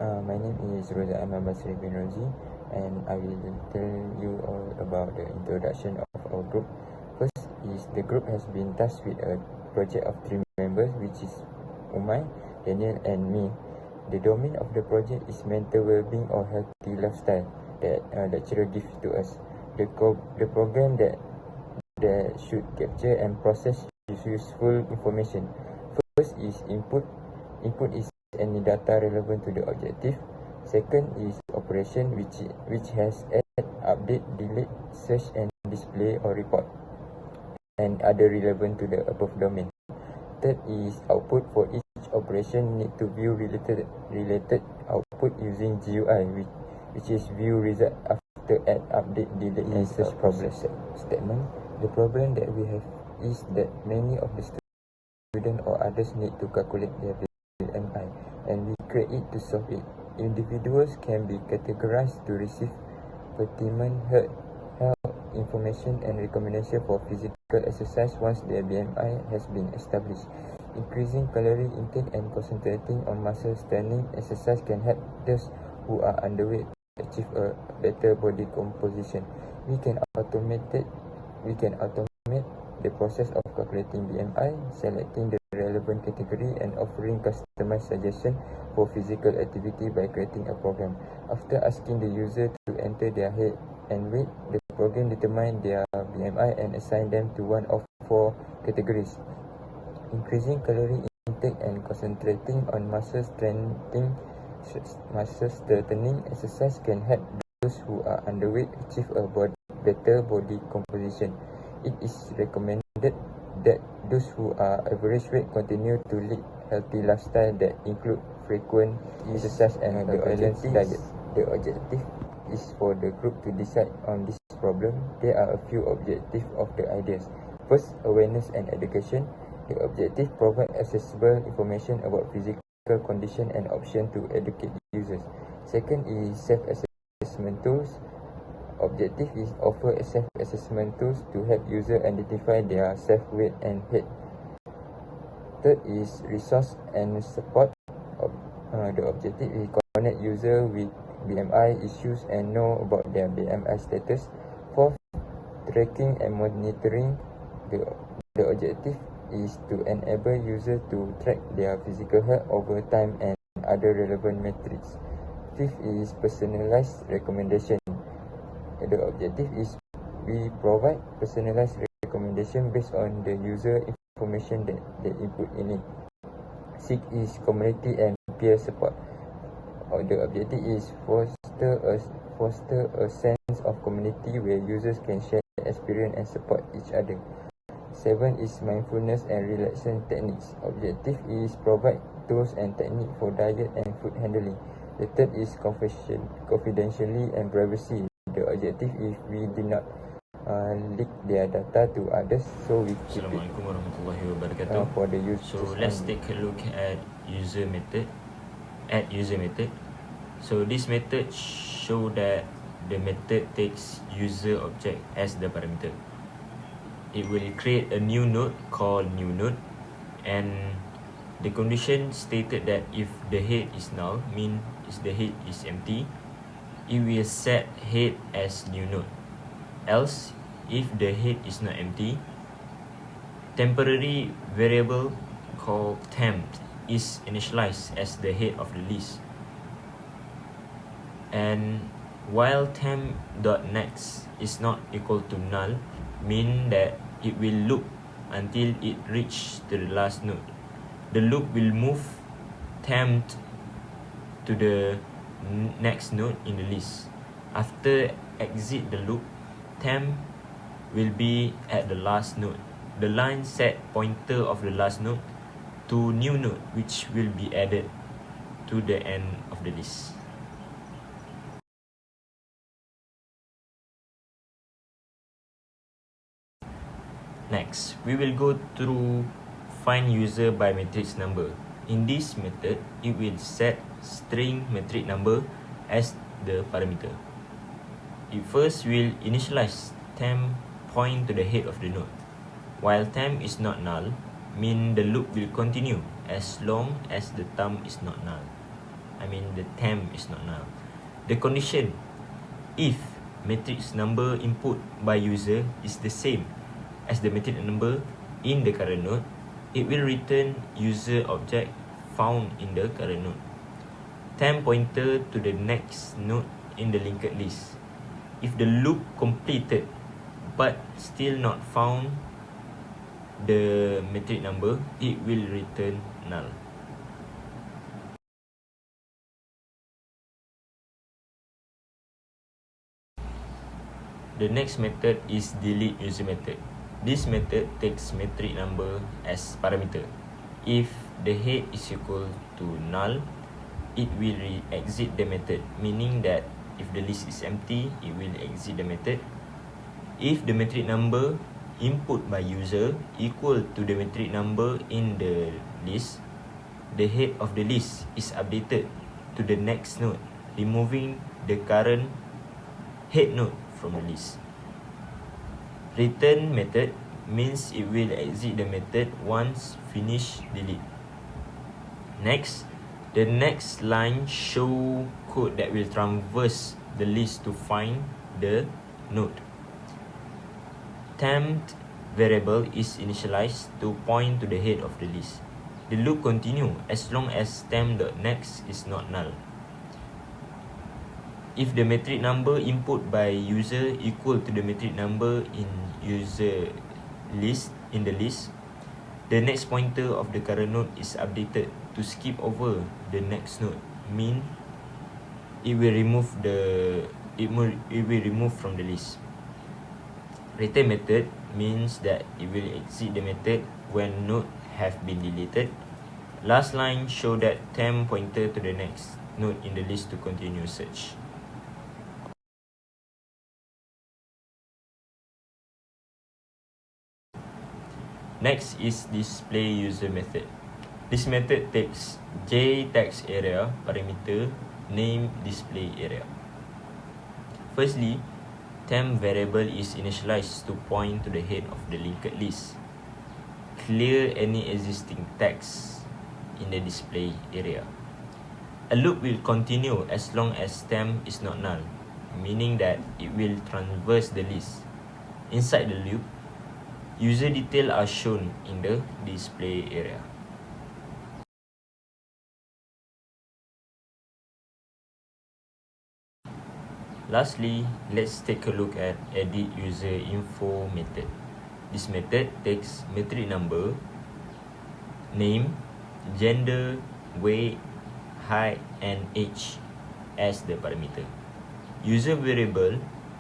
My name is Rosa Ahmad Basri bin Rozi, and I will tell you all about the introduction of our group. First is the group has been tasked with a project of 3 members, which is Umay, Daniel, and me. The domain of the project is mental well-being or healthy lifestyle that lecturer gives to us. The program that should capture and process useful information. First is input. Input is any data relevant to the objective. Second is operation, which has add, update, delete, search and display or report, and other relevant to the above domain. Third is output. For each operation need to view related output using GUI, which is view result after add, update, delete and search problem statement. The problem that we have is that many of the students or others need to calculate their BMI, and we create it to solve it. Individuals can be categorized to receive pertinent health information and recommendation for physical exercise once their BMI has been established. Increasing calorie intake and concentrating on muscle strengthening exercise can help those who are underweight achieve a better body composition. We can automate the process of calculating BMI, selecting the relevant category and offering customized suggestion for physical activity by creating a program. After asking the user to enter their height and weight, the program determines their BMI and assign them to one of 4 categories. Increasing calorie intake and concentrating on muscle strengthening exercise can help those who are underweight achieve a better body composition. It is recommended that those who are average weight continue to lead healthy lifestyle that include frequent exercise and a balanced diet. The objective is for the group to decide on this problem. There are a few objectives of the ideas. First, awareness and education. The objective provide accessible information about physical condition and option to educate users. Second is self-assessment tools. Objective is offer self-assessment tools to help user identify their self-weight and height. Third is resource and support. The objective is connect user with BMI issues and know about their BMI status. Fourth, tracking and monitoring. The objective is to enable user to track their physical health over time and other relevant metrics. Fifth is personalized recommendation. The objective is we provide personalized recommendation based on the user information that they input in it. Sixth is community and peer support. The objective is foster a sense of community where users can share experience and support each other. 7 is mindfulness and relaxation techniques. Objective is provide tools and technique for diet and food handling. The third is confidentiality and privacy. The objective is we do not leak their data to others, so we keep Assalamualaikum warahmatullahi wabarakatuh. For the use. So let's take a look at user method. Add user method. So this method show that the method takes user object as the parameter. It will create a new node called new node, and the condition stated that if the head is null, means the head is empty, it will set head as new node. Else, if the head is not empty, temporary variable called temp is initialized as the head of the list. And while temp.next is not equal to null, mean that it will loop until it reaches to the last node. The loop will move temp to the next node in the list. After exit the loop, temp will be at the last node. The line set pointer of the last node to new node, which will be added to the end of the list. Next, we will go through find user by matrix number. In this method, it will set string matrix number as the parameter. It first will initialize temp point to the head of the node. While temp is not null, mean the loop will continue as long as the thumb is not null. the temp is not null. The condition, if matrix number input by user is the same as the matrix number in the current node, it will return user object found in the current node. Temp pointer to the next node in the linked list. If the loop completed but still not found the matrix number, it will return null. The next method is delete user method. This method takes matrix number as parameter. If the head is equal to null, it will exit the method, meaning that if the list is empty, it will exit the method. If the matrix number input by user equal to the matrix number in the list, the head of the list is updated to the next node, removing the current head node from the list. Return method means it will exit the method once finish delete. Next, the next line show code that will traverse the list to find the node. Temp variable is initialized to point to the head of the list. The loop continue as long as temp.next is not null. If the matrix number input by user equal to the matrix number in user list in the list, the next pointer of the current node is updated to skip over the next node, mean it will remove from the list. Return method means that it will exit the method when node have been deleted. Last line show that temp pointer to the next node in the list to continue search. Next is display user method. This method takes JText area parameter name display area. Firstly, temp variable is initialized to point to the head of the linked list. Clear any existing text in the display area. A loop will continue as long as temp is not null, meaning that it will traverse the list. Inside the loop, user details are shown in the display area. Lastly, let's take a look at edit user info method. This method takes matrix number, name, gender, weight, height, and age as the parameter. User variable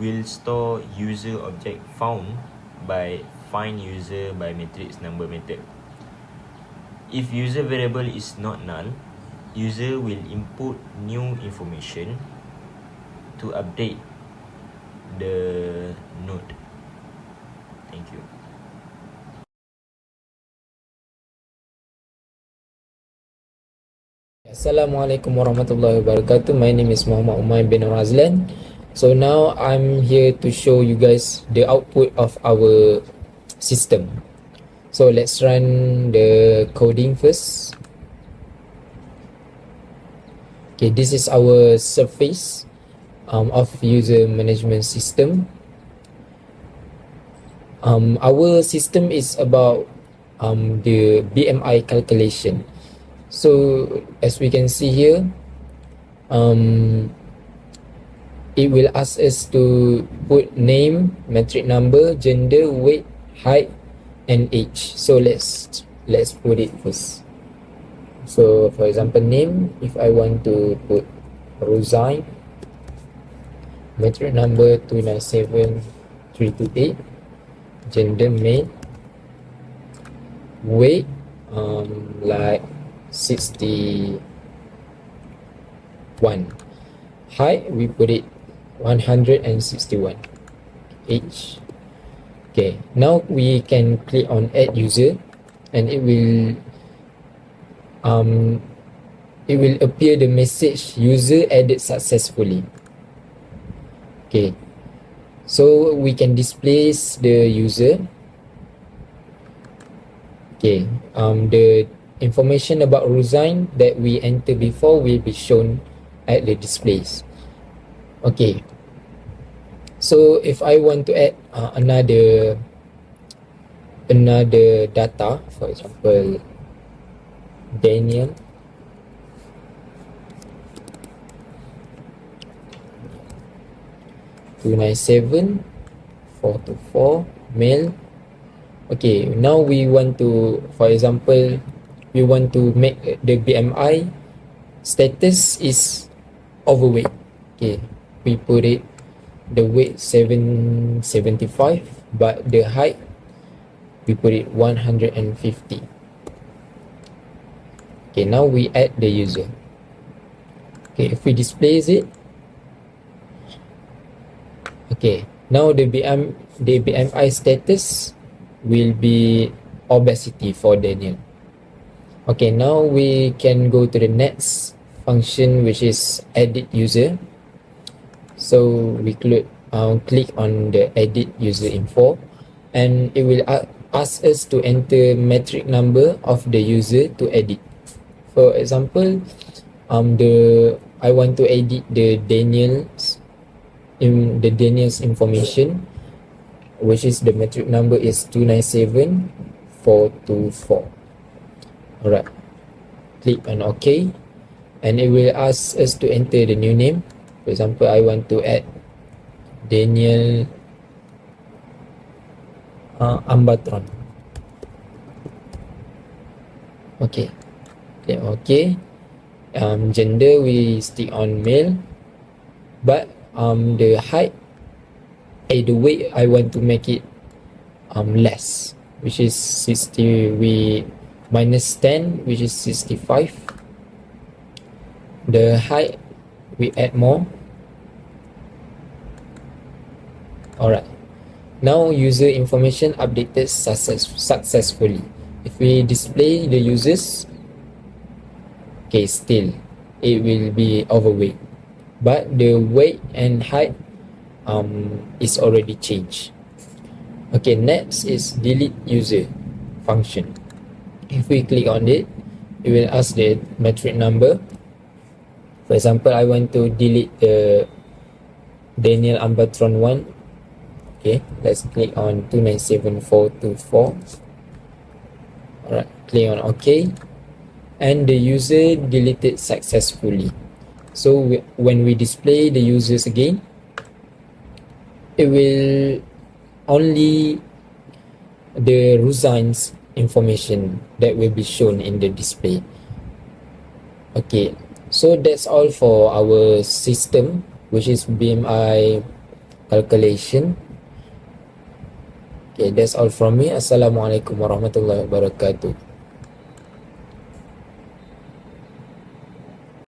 will store user object found by find user by matrix number method. If user variable is not null, user will input new information to update the node. Thank you. Assalamualaikum warahmatullahi wabarakatuh. My name is Muhammad Umar bin Razlan. So now I'm here to show you guys the output of our system. So let's run the coding first. Okay, this is our surface of user management system. Our system is about the BMI calculation. So as we can see here, it will ask us to put name, metric number, gender, weight, height, and age. So let's put it first. So for example, name, if I want to put Rosine, metric number 297328, gender male, weight like 61, height we put it 161, age. Okay, now we can click on add user and it will appear the message user added successfully. Okay, so we can displace the user. Okay, the information about Rosine that we enter before will be shown at the displays. Okay, so if I want to add another data, for example Daniel, two nine seven 424 male. Okay, now we want to, for example, we want to make the BMI status is overweight. Okay, we put it the weight 775, but the height we put it 150. Okay, now we add the user. Okay, if we displays it, okay, now the BMI status will be obesity for Daniel. Okay, now we can go to the next function, which is edit user. So we click on the edit user info, and it will ask us to enter metric number of the user to edit. For example, I want to edit the Daniel's information, which is the metric number is 297424. Alright, click on OK, and it will ask us to enter the new name. For example, I want to add Daniel Ambatron. Okay, click OK. Gender we stick on male, but the height, the weight I want to make it less, which is 60. We minus 10, which is 65. The height we add more. Alright, now user information updated successfully. If we display the users, okay, still it will be overweight, but the weight and height is already changed. Okay, next is delete user function. If we click on it, it will ask the metric number. For example, I want to delete the Daniel Ambatron 1. Okay, let's click on 297424. Alright, click on OK, and the user deleted successfully. So when we display the users again, it will only the Rosine's information that will be shown in the display. Okay, so that's all for our system, which is BMI calculation. Okay, that's all from me. Assalamualaikum warahmatullahi wabarakatuh.